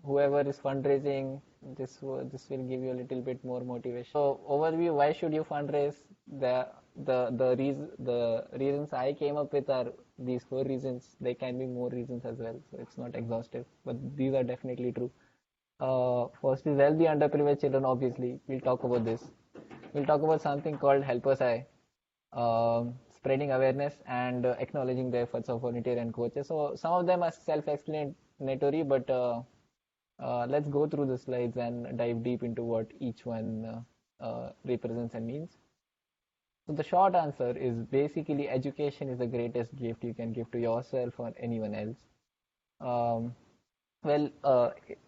whoever is fundraising, this will give you a little bit more motivation. So overview, why should you fundraise? The reasons I came up with are these four reasons. There can be more reasons as well, so it's not exhaustive, but these are definitely true. First is help the underprivileged children. Obviously, we'll talk about this. We'll talk about something called Helpers Eye, spreading awareness and acknowledging the efforts of volunteer and coaches. So some of them are self-explanatory, but let's go through the slides and dive deep into what each one represents and means. So the short answer is basically education is the greatest gift you can give to yourself or anyone else. Um, well,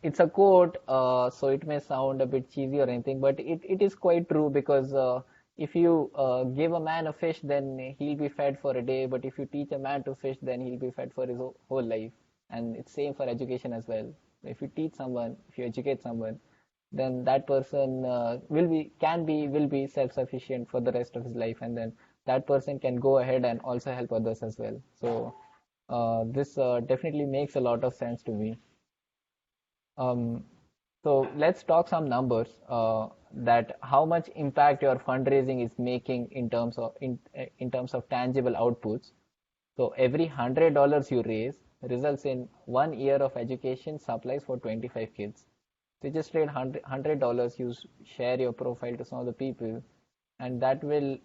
it's a quote, so it may sound a bit cheesy or anything, but it is quite true because if you give a man a fish, then he'll be fed for a day, but if you teach a man to fish, then he'll be fed for his whole life. And it's same for education as well. If you teach someone, if you educate someone, then that person will be self-sufficient for the rest of his life, and then that person can go ahead and also help others as well. So this definitely makes a lot of sense to me. Um, so let's talk some numbers that how much impact your fundraising is making in terms of tangible outputs. So every $100 you raise results in 1 year of education supplies for 25 kids. So you just trade $100, you share your profile to some of the people, and that will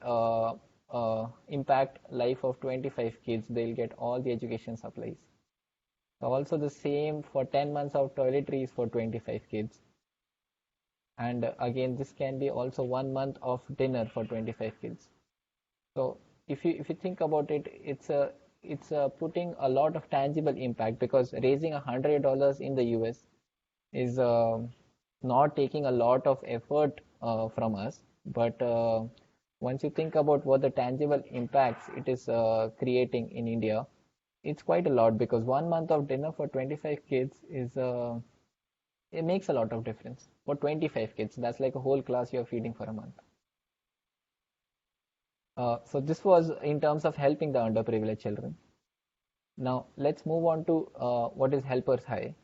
impact life of 25 kids. They'll get all the education supplies. Also the same for 10 months of toiletries for 25 kids. And again, this can be also 1 month of dinner for 25 kids. So if you think about it, it's putting a lot of tangible impact because raising $100 in the US is not taking a lot of effort from us. But once you think about what the tangible impacts it is creating in India, it's quite a lot because 1 month of dinner for 25 kids is it makes a lot of difference for 25 kids. That's like a whole class you're feeding for a month. So this was in terms of helping the underprivileged children. Now let's move on to what is Helpers High.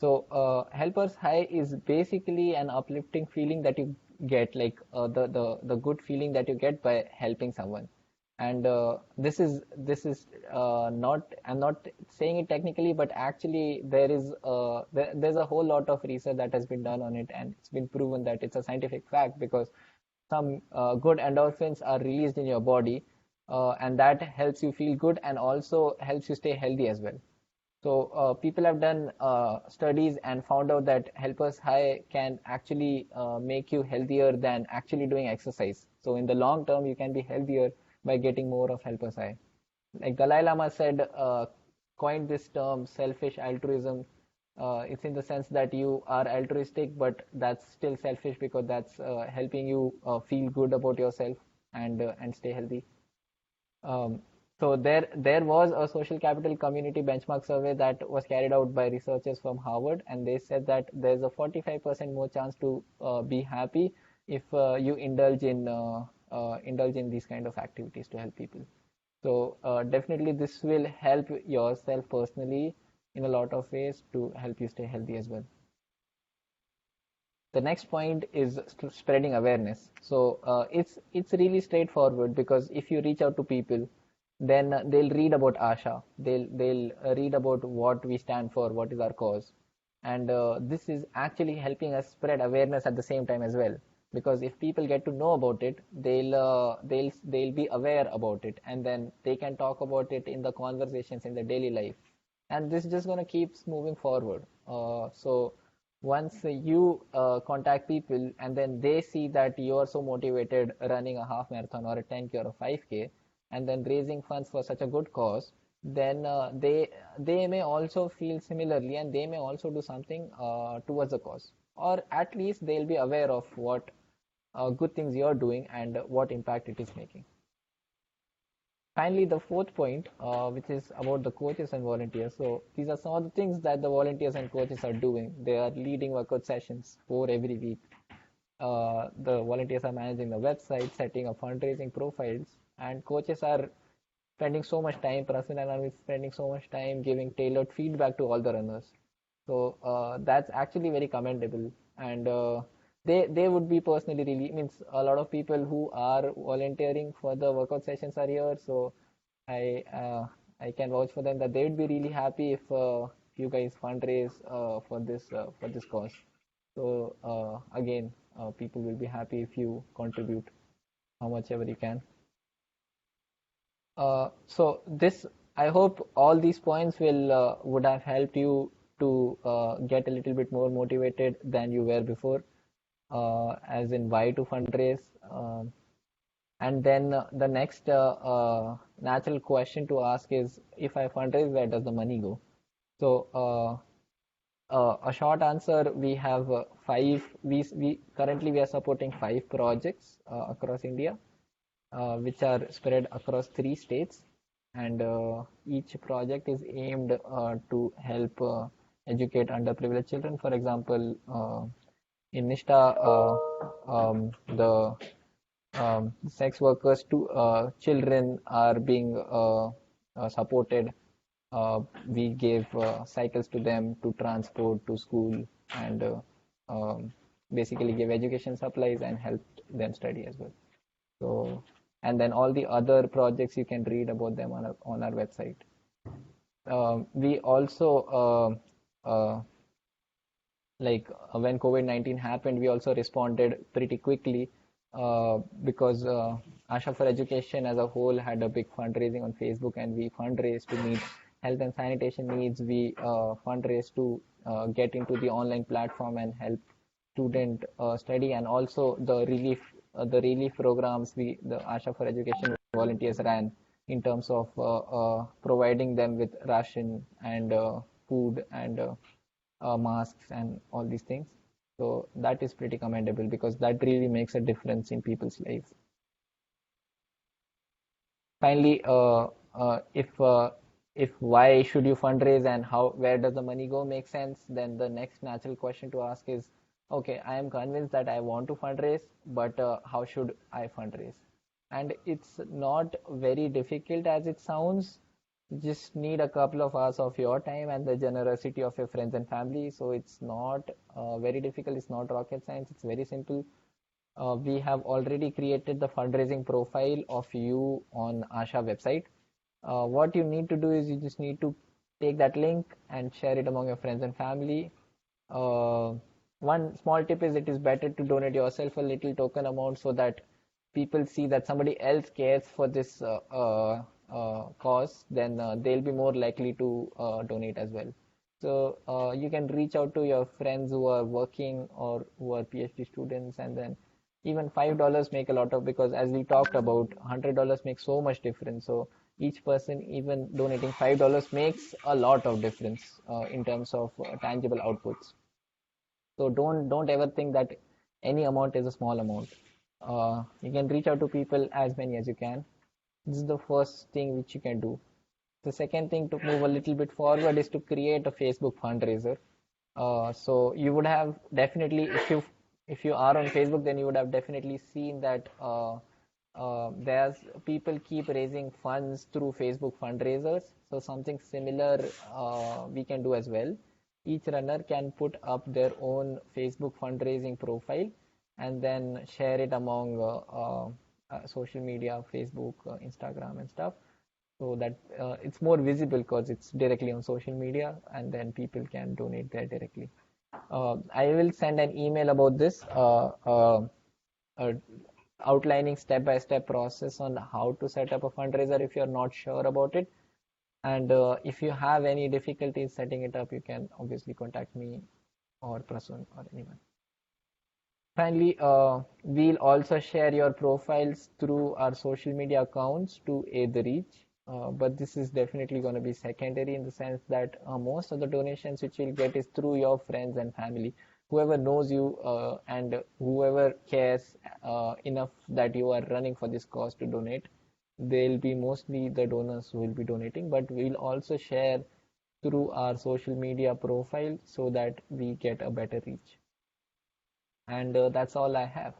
So Helpers High is basically an uplifting feeling that you get, like the good feeling that you get by helping someone. And this is not, I'm not saying it technically, but actually there's a whole lot of research that has been done on it, and it's been proven that it's a scientific fact because some good endorphins are released in your body, and that helps you feel good and also helps you stay healthy as well. So people have done studies and found out that Helpers High can actually make you healthier than actually doing exercise. So in the long term, you can be healthier by getting more of Helpers High. Like Dalai Lama said, coined this term selfish altruism. It's in the sense that you are altruistic, but that's still selfish because that's helping you feel good about yourself and stay healthy. Um, so there was a social capital community benchmark survey that was carried out by researchers from Harvard, and they said that there's a 45% more chance to be happy if you indulge in these kind of activities to help people. So definitely this will help yourself personally in a lot of ways to help you stay healthy as well. The next point is spreading awareness. So it's really straightforward because if you reach out to people, then they'll read about Asha. They'll read about what we stand for, what is our cause, and this is actually helping us spread awareness at the same time as well. Because if people get to know about it, they'll be aware about it, and then they can talk about it in the conversations in their daily life, and this is just gonna keeps moving forward. So once you contact people and then they see that you are so motivated running a half marathon or a 10K or a 5K and then raising funds for such a good cause, then they may also feel similarly and they may also do something towards the cause, or at least they'll be aware of what good things you're doing and what impact it is making. Finally, the fourth point, which is about the coaches and volunteers. So these are some of the things that the volunteers and coaches are doing. They are leading workout sessions 4 every week. The volunteers are managing the website, setting up fundraising profiles, and coaches are spending so much time, Prasanna is spending so much time giving tailored feedback to all the runners. So that's actually very commendable, and they would be personally really means a lot of people who are volunteering for the workout sessions are here. So I I can vouch for them that they would be really happy if you guys fundraise for this cause. So again, people will be happy if you contribute how much ever you can. So this, I hope all these points will would have helped you to get a little bit more motivated than you were before, as in why to fundraise. And then the next natural question to ask is, if I fundraise, where does the money go? So a short answer, we have five. We currently we are supporting five projects across India, which are spread across three states, and each project is aimed to help educate underprivileged children. For example, in Nishta, the sex workers to children are being supported. We gave cycles to them to transport to school, and basically gave education supplies and helped them study as well. So, and then all the other projects, you can read about them on our website. We also when COVID-19 happened, we also responded pretty quickly because Asha for Education as a whole had a big fundraising on Facebook, and we fundraised to meet health and sanitation needs. We fundraised to get into the online platform and help student study, and also the relief programs the Asha for Education volunteers ran in terms of providing them with ration and food and masks and all these things. So that is pretty commendable because that really makes a difference in people's lives. Finally, if why should you fundraise and where does the money go makes sense, then the next natural question to ask is, okay, I am convinced that I want to fundraise, but how should I fundraise? And it's not very difficult as it sounds. You just need a couple of hours of your time and the generosity of your friends and family. So it's not very difficult. It's not rocket science. It's very simple. We have already created the fundraising profile of you on Asha website. What you need to do is you just need to take that link and share it among your friends and family. Uh, One small tip is, it is better to donate yourself a little token amount so that people see that somebody else cares for this cause, then they'll be more likely to donate as well. So you can reach out to your friends who are working or who are PhD students, and then even $5 make a lot of, because as we talked about, $100 makes so much difference. So each person even donating $5 makes a lot of difference in terms of tangible outputs. So don't ever think that any amount is a small amount. You can reach out to people as many as you can. This is the first thing which you can do. The second thing to move a little bit forward is to create a Facebook fundraiser. So you would have definitely, if you are on Facebook, then you would have definitely seen that there's people keep raising funds through Facebook fundraisers. So something similar we can do as well. Each runner can put up their own Facebook fundraising profile and then share it among social media, Facebook, Instagram, and stuff, so that it's more visible because it's directly on social media, and then people can donate there directly. I will send an email about this, uh, outlining step-by-step process on how to set up a fundraiser if you're not sure about it. And if you have any difficulties setting it up, you can obviously contact me or Prasun or anyone. Finally, we'll also share your profiles through our social media accounts to aid the reach. But this is definitely going to be secondary in the sense that most of the donations which you'll get is through your friends and family, whoever knows you and whoever cares enough that you are running for this cause to donate. They'll be mostly the donors who will be donating, but we'll also share through our social media profile so that we get a better reach. And that's all I have.